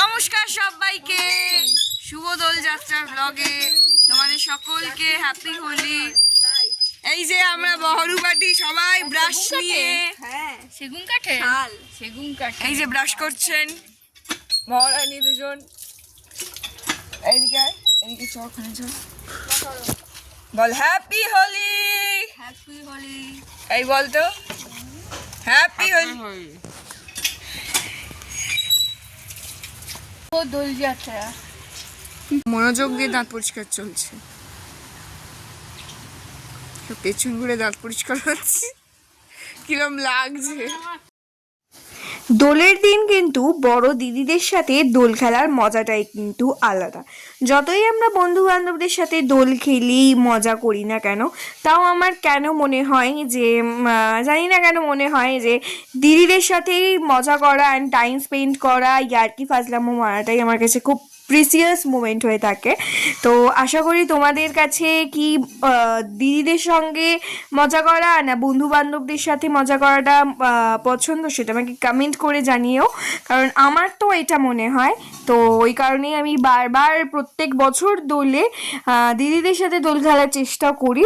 নমস্কার সবাইকে, শুভ দোলযাত্রার ব্লগে তোমাদের সকলকে হ্যাপি হোলি। এই যে আমরা বহরুবাটি সবাই ব্রাশ নিয়ে, সেগুন কাঠে সেগুন কাঠ, এই যে ব্রাশ করছেন মহারানী দুজন। এইদিকে এইদিকে চল, ওখানে চল, বল হ্যাপি হোলি। হ্যাপি হোলি। এই বল তো হ্যাপি হোলি। ও দোলযাত্রা মনোযোগ দিয়ে দাঁত পরিষ্কার চলছে, পেছন ঘুরে দাঁত পরিষ্কার হচ্ছে, কিরম লাগছে। দোলের দিন কিন্তু বড় দিদিদের সাথে দোল খেলার মজাটাই কিন্তু আলাদা। যতই আমরা বন্ধু বান্ধবদের সাথে দোল খেলি, মজা করি না কেন, তাও আমার কেন মনে হয় যে জানি না কেন মনে হয় যে দিদিদের সাথেই মজা করা অ্যান্ড টাইম স্পেন্ড করা, ইয়ার্কি ফাজলামো মারাটাই আমার কাছে খুব প্রিসিয়াস মোমেন্ট হয়ে থাকে। তো আশা করি তোমাদের কাছে কি দিদিদের সঙ্গে মজা করা না বন্ধু বান্ধবদের সাথে মজা করাটা পছন্দ, সেটা আমাকে কমেন্ট করে জানিও, কারণ আমার তো এটা মনে হয়। তো ওই কারণেই আমি বারবার প্রত্যেক বছর দোলে দিদিদের সাথে দোল খেলার চেষ্টা করি,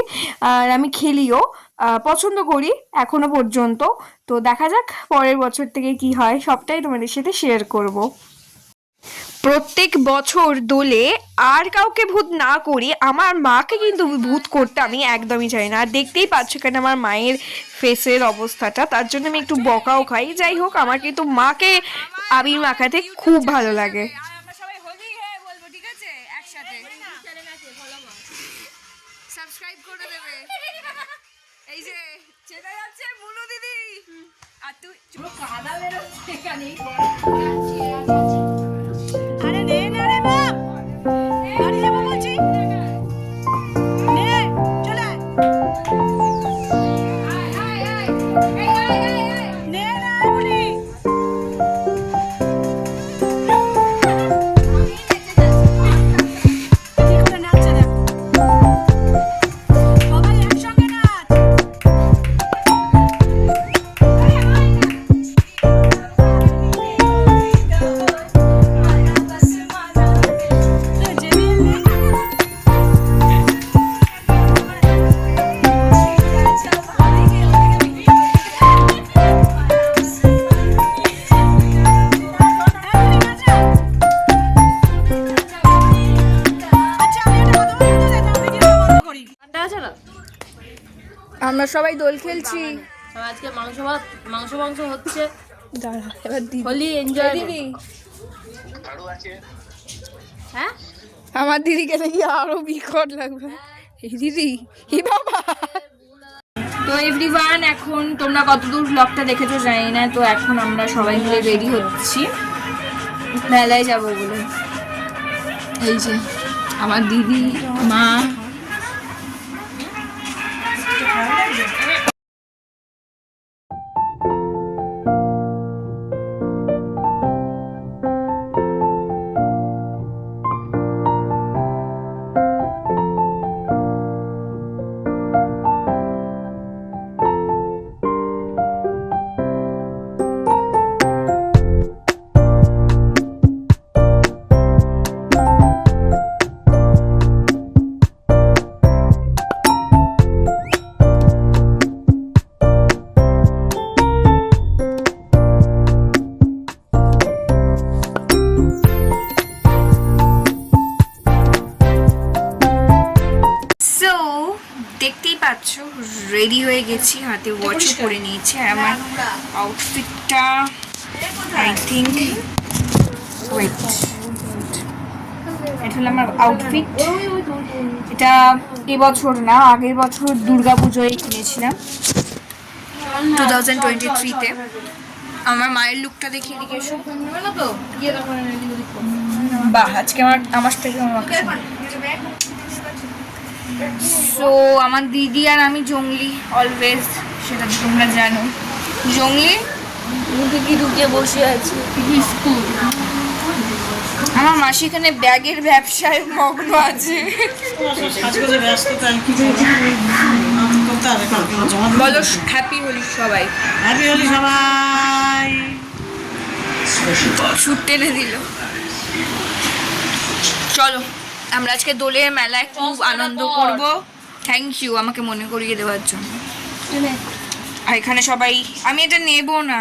আর আমি খেলিও, পছন্দ করি এখনো পর্যন্ত। তো দেখা যাক পরের বছর থেকে কি হয়, সবটাই তোমাদের সাথে শেয়ার করব। প্রত্যেক বছর দোলে আর কাউকে ভূত না করি, আমার মাকে কিন্তু ভূত করতে আমি একদমই চাই না। আর দেখতেই পাচ্ছ কেন আমার মায়ের ফেসের অবস্থাটা, তার জন্য আমি একটু বকাও খাই। যাই হোক, আমার কিন্তু মাকে আবির মাখাতে খুব ভালো লাগে। আমরা সবাই হোলি হ্যাঁ বলবো, ঠিক আছে? একসাথে সাবস্ক্রাইব করে দেবে। এই যে চেনা যাচ্ছে মুনু দিদি, আর তুই কাদা বেরোচ্ছে এখানে। আরে নে না রে মা, বাড়ি যাবো বলছি, নে চলে আয়। নে না বলি। কি করে নাচছে দেখ, সবাই একসঙ্গে নাচ। আমরা সবাই দোল খেলছি। আজকে মাংস হচ্ছে। দাঁড়া এবার দিদি, হোলি এনজয় দিদি হ্যাঁ, আমার দিদিকে দেখি আরো বিকট লাগবে। এই দিদি, ই বাবা। তো এভরিওয়ান, এখন তোমরা কতদূর ব্লগটা দেখেছো জানি না। তো এখন আমরা সবাই মিলে রেডি হচ্ছি মেলায় যাবো বলে। এই যে আমার দিদি, মা, দেখতেই পাচ্ছ রেডি হয়ে গেছি, হাতে ওয়াচও পরে নিয়েছি। আর আমার আউটফিটটা আই থিঙ্ক ওয়েট, এটা হলো আমার আউটফিট। এটা এবছর না, আগের বছর দুর্গাপুজোয় কিনেছিলাম 2023-তে। আমার মায়ের লুকটা দেখি, এদিকে এসো। বাহ, আজকে আমার থেকে আমাকে। সো আমার দিদি আর আমি জঙ্গলি অলওয়েজ, সেটা তোমরা জানো। জঙ্গলি মুখে কি ঢুকিয়ে বসে আছি। স্কুল আমার মাসি এখানে ব্যাগের ব্যবসায় মগ্ন আছে। বলো হ্যাপি হোলি সবাই। হ্যাপি হোলি সবাই। শুট টেনে দিল। চলো আমরা আজকে দোলের মেলায় খুব আনন্দ করব। থ্যাংক ইউ আমাকে মনে করিয়ে দেওয়ার জন্য। আর এখানে সবাই, আমি এটা নেব না,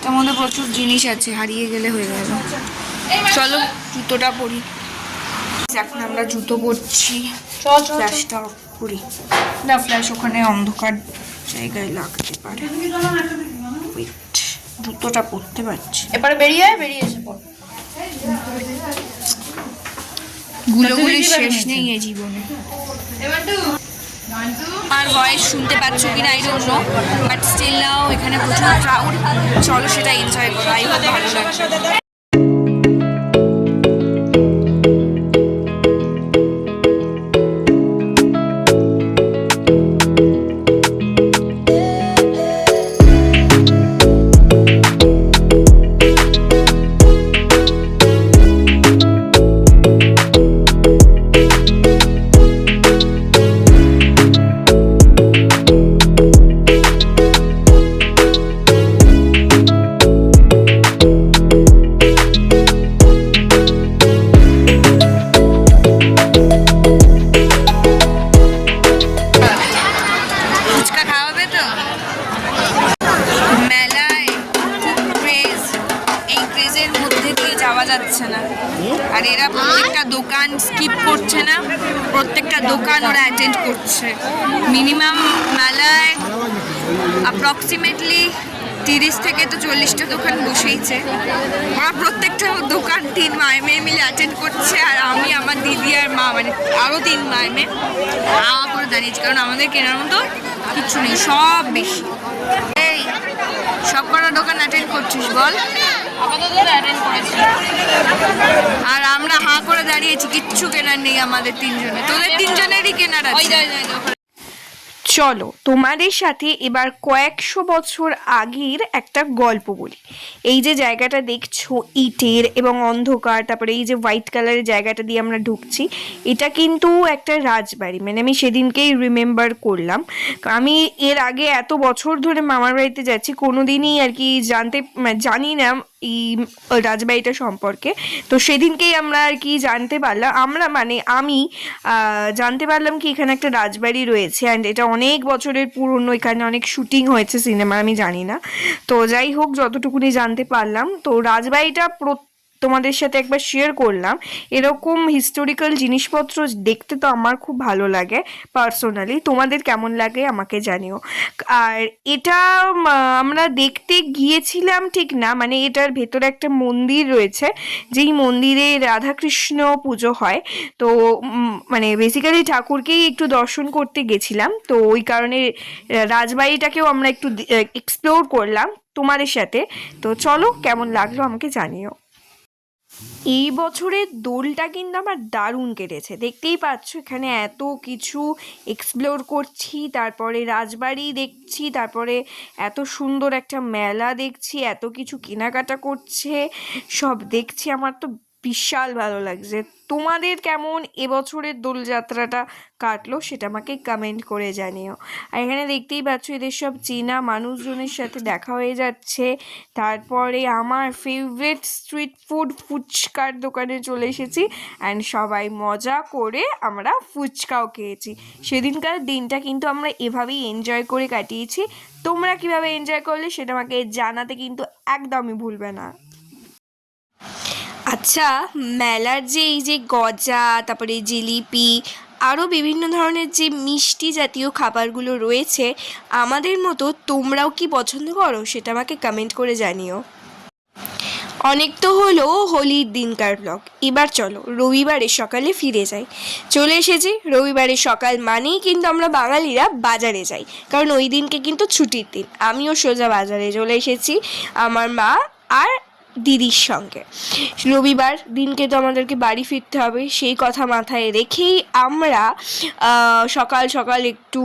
তার মধ্যে প্রচুর জিনিস আছে, হারিয়ে গেলে হয়ে গেল। চলো জুতোটা পরি। এখন আমরা জুতো পরছি, ফ্ল্যাশটা অফ করি না, ফ্ল্যাশ ওখানে অন্ধকার জায়গায় লাগতে পারে। ওয়েট, জুতোটা পরতে পারছি। এবারে বেরিয়ে এসে পড়। গুলোগুলি শেষ নেই এই জীবনে। আর ভয়েস শুনতে পাচ্ছ কিনা I don't know, but still now এখানে প্রচুর ক্রাউড। চলো সেটা এনজয় করো, আই হোপ ভালো লাগবে। যাচ্ছে না, আর এরা প্রত্যেকটা দোকান স্কিপ করছে না, প্রত্যেকটা দোকান ওরা অ্যাটেন্ড করছে। মিনিমাম মেলায় অ্যাপ্রক্সিমেটলি 30 থেকে তো 40টা দোকান বসেইছে। ওরা প্রত্যেকটা দোকান 3 মায়ে মেয়ে মিলে অ্যাটেন্ড করছে, আর আমি, আমার দিদি আর মা, মানে আরও 3 মায়ে মেয়ে করে দাঁড়িয়েছি, কারণ আমাদের কেনার মতো কিচ্ছু নেই, সব বেশি। এই সব কটা দোকান অ্যাটেন্ড করছিস বল? আর আমরা হাঁ করে দাঁড়িয়েছি, কিচ্ছু কেনার নেই আমাদের 3 জনের। তোদের 3 জনেরই কেনার আছে। চলো তোমাদের সাথে এবার কয়েকশো বছর আগের একটা গল্প বলি। এই যে জায়গাটা দেখছো ইটের এবং অন্ধকার, তারপরে এই যে হোয়াইট কালারের জায়গাটা দিয়ে আমরা ঢুকছি, এটা কিন্তু একটা রাজবাড়ি। মানে আমি সেদিনকেই রিমেম্বার করলাম, আমি এর আগে এত বছর ধরে মামার বাড়িতে যাচ্ছি, কোনোদিনই আর কি জানি না এই রাজবাড়িটা সম্পর্কে। তো সেদিনকেই আমরা আর কি জানতে পারলাম, আমি জানতে পারলাম কি এখানে একটা রাজবাড়ি রয়েছে, অ্যান্ড এটা অনেক বছরের পুরনো, এখানে অনেক শুটিং হয়েছে সিনেমার, আমি জানি না। তো যাই হোক, যতটুকুনি জানতে পারলাম, তো রাজবাড়িটা তোমাদের সাথে একবার শেয়ার করলাম। এরকম হিস্টোরিক্যাল জিনিসপত্র দেখতে তো আমার খুব ভালো লাগে পার্সোনালি, তোমাদের কেমন লাগে আমাকে জানিও। আর এটা আমরা দেখতে গিয়েছিলাম ঠিক না, মানে এটার ভেতরে একটা মন্দির রয়েছে, যেই মন্দিরে রাধাকৃষ্ণ পুজো হয়। তো মানে বেসিক্যালি ঠাকুরকেই একটু দর্শন করতে গেছিলাম, তো ওই কারণে রাজবাড়িটাকেও আমরা একটু এক্সপ্লোর করলাম তোমাদের সাথে। তো চলো কেমন লাগলো আমাকে জানিও। এই বছরের দোলটা কিন্তু আমার দারুণ কেটেছে, দেখতেই পাচ্ছ এখানে এত কিছু এক্সপ্লোর করছি, তারপরে রাজবাড়ি দেখছি, তারপরে এত সুন্দর একটা মেলা দেখছি, এত কিছু কেনাকাটা করছে, সব দেখছি, আমার তো বিশাল ভালো লাগছে। তোমাদের কেমন এবছরের দোলযাত্রাটা কাটলো সেটা আমাকে কমেন্ট করে জানিও। আর এখানে দেখতেই পাচ্ছ এদের সব চেনা মানুষজনের সাথে দেখা হয়ে যাচ্ছে। তারপরে আমার ফেভারিট স্ট্রিট ফুড ফুচকার দোকানে চলে এসেছি, অ্যান্ড সবাই মজা করে আমরা ফুচকাও খেয়েছি। সেদিনকার দিনটা কিন্তু আমরা এভাবেই এনজয় করে কাটিয়েছি। তোমরা কিভাবে এনজয় করলে সেটা আমাকে জানাতে কিন্তু একদমই ভুলবে না। আচ্ছা, মেলার যে এই যে গজা, তারপরে জিলিপি, আরও বিভিন্ন ধরনের যে মিষ্টি জাতীয় খাবারগুলো রয়েছে, আমাদের মতো তোমরাও কি পছন্দ করো সেটা আমাকে কমেন্ট করে জানিও। অনেক তো হলো হোলির দিনকার ব্লগ, এবার চলো রবিবারের সকালে ফিরে যাই। চলে এসেছি রবিবারের সকাল মানেই কিন্তু আমরা বাঙালিরা বাজারে যাই, কারণ ওই দিনকে কিন্তু ছুটির দিন। আমিও সোজা বাজারে চলে এসেছি আমার মা আর দিদির সঙ্গে। রবিবার দিনকে তো আমাদেরকে বাড়ি ফিরতে হবে, সেই কথা মাথায় রেখেই আমরা সকাল সকাল একটু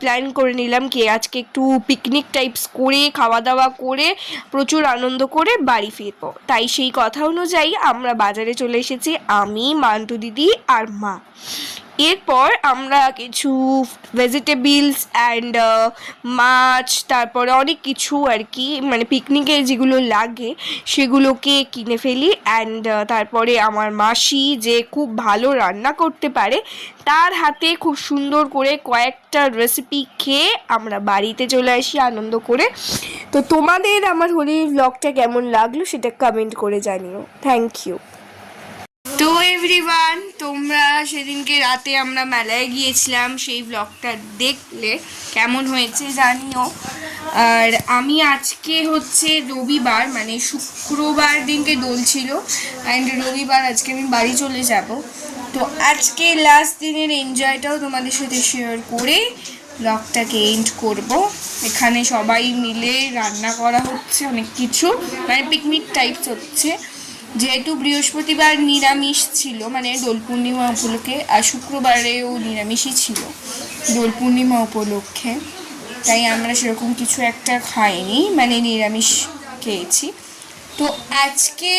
প্ল্যান করে নিলাম কি আজকে একটু পিকনিক টাইপস করে, খাওয়া দাওয়া করে, প্রচুর আনন্দ করে বাড়ি ফিরবো। তাই সেই কথা অনুযায়ী আমরা বাজারে চলে এসেছি, আমি, মান্টু দিদি আর মা। এরপর আমরা কিছু ভেজিটেবলস অ্যান্ড মাছ, তারপরে অনেক কিছু আর কি মানে পিকনিকে যেগুলো লাগে সেগুলোকে কিনে ফেলি। অ্যান্ড তারপরে আমার মাসি যে খুব ভালো রান্না করতে পারে তার হাতে খুব সুন্দর করে কয়েকটা রেসিপি খেয়ে আমরা বাড়িতে চলে আসি আনন্দ করে। তো তোমাদের আমার হোলির ব্লগটা কেমন লাগলো সেটা কমেন্ট করে জানিও। Thank you. তো এভরিওয়ান, তোমরা সেদিনকে রাতে আমরা মেলায় গিয়েছিলাম সেই ব্লগটা দেখলে কেমন হয়েছে জানিও। আর আমি আজকে হচ্ছে রবিবার মানে শুক্রবার দিনকে দোল ছিল অ্যান্ড রবিবার আজকে আমি বাড়ি চলে যাব। তো আজকে লাস্ট দিনের এনজয়টাও তোমাদের সাথে শেয়ার করে ব্লগটাকে এন্ড করব। এখানে সবাই মিলে রান্না করা হচ্ছে অনেক কিছু, মানে পিকনিক টাইপস হচ্ছে। যেহেতু বৃহস্পতিবার নিরামিষ ছিল মানে দোল পূর্ণিমা উপলক্ষে, আর শুক্রবারেও নিরামিষই ছিল দোল পূর্ণিমা উপলক্ষে, তাই আমরা সেরকম কিছু একটা খাইনি, মানে নিরামিষ খেয়েছি। তো আজকে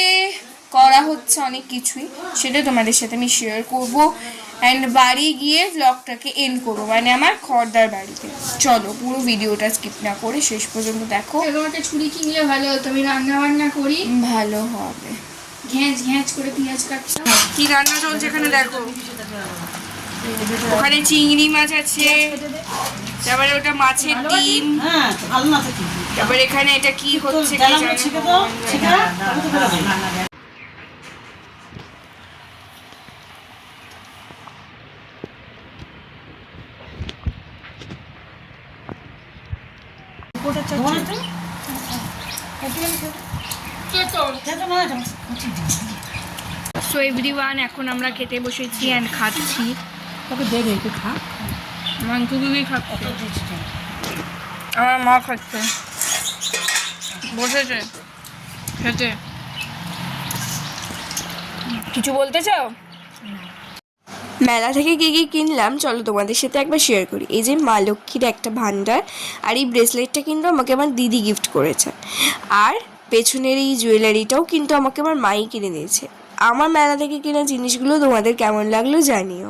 করা হচ্ছে অনেক কিছুই, সেটা তোমাদের সাথে আমি শেয়ার করব অ্যান্ড বাড়ি গিয়ে ব্লগটাকে এন্ড করবো, মানে আমার খড়দার বাড়িতে। চলো পুরো ভিডিওটা স্কিপ না করে শেষ পর্যন্ত দেখো। তোমাকে ছুরি কিনলে ভালো হতো, আমি রান্না বান্না করি ভালো হবে। ঘ্যাঁচ ঘ্যাঁচ করে পেঁয়াজ কাটছো। কি রান্না চলছে এখানে দেখো। ওখানে চিংড়ি মাছ আছে, তারপরে ওটা মাছের ডিম, তারপরে এখানে এটা কি হচ্ছে কি জানো। সো এভরিওয়ান, এখন আমরা খেতে বসেছি অ্যান্ড খাচ্ছি। তোকে দেখে একটু খা। মাংস দিদি খাচ্ছে, আমার মা খাচ্ছে, বসেছে খেতে। কিছু বলতে চাও? মেলা থেকে কী কী কিনলাম চলো তোমাদের সাথে একবার শেয়ার করি। এই যে মা লক্ষ্মীর একটা ভান্ডার, আর এই ব্রেসলেটটা কিন্তু আমাকে আমার দিদি গিফট করেছে, আর পেছনের এই জুয়েলারিটাও কিন্তু আমাকে আমার মাই কিনে দিয়েছে। আমার মেলা থেকে কেনা জিনিসগুলো তোমাদের কেমন লাগলো জানিও।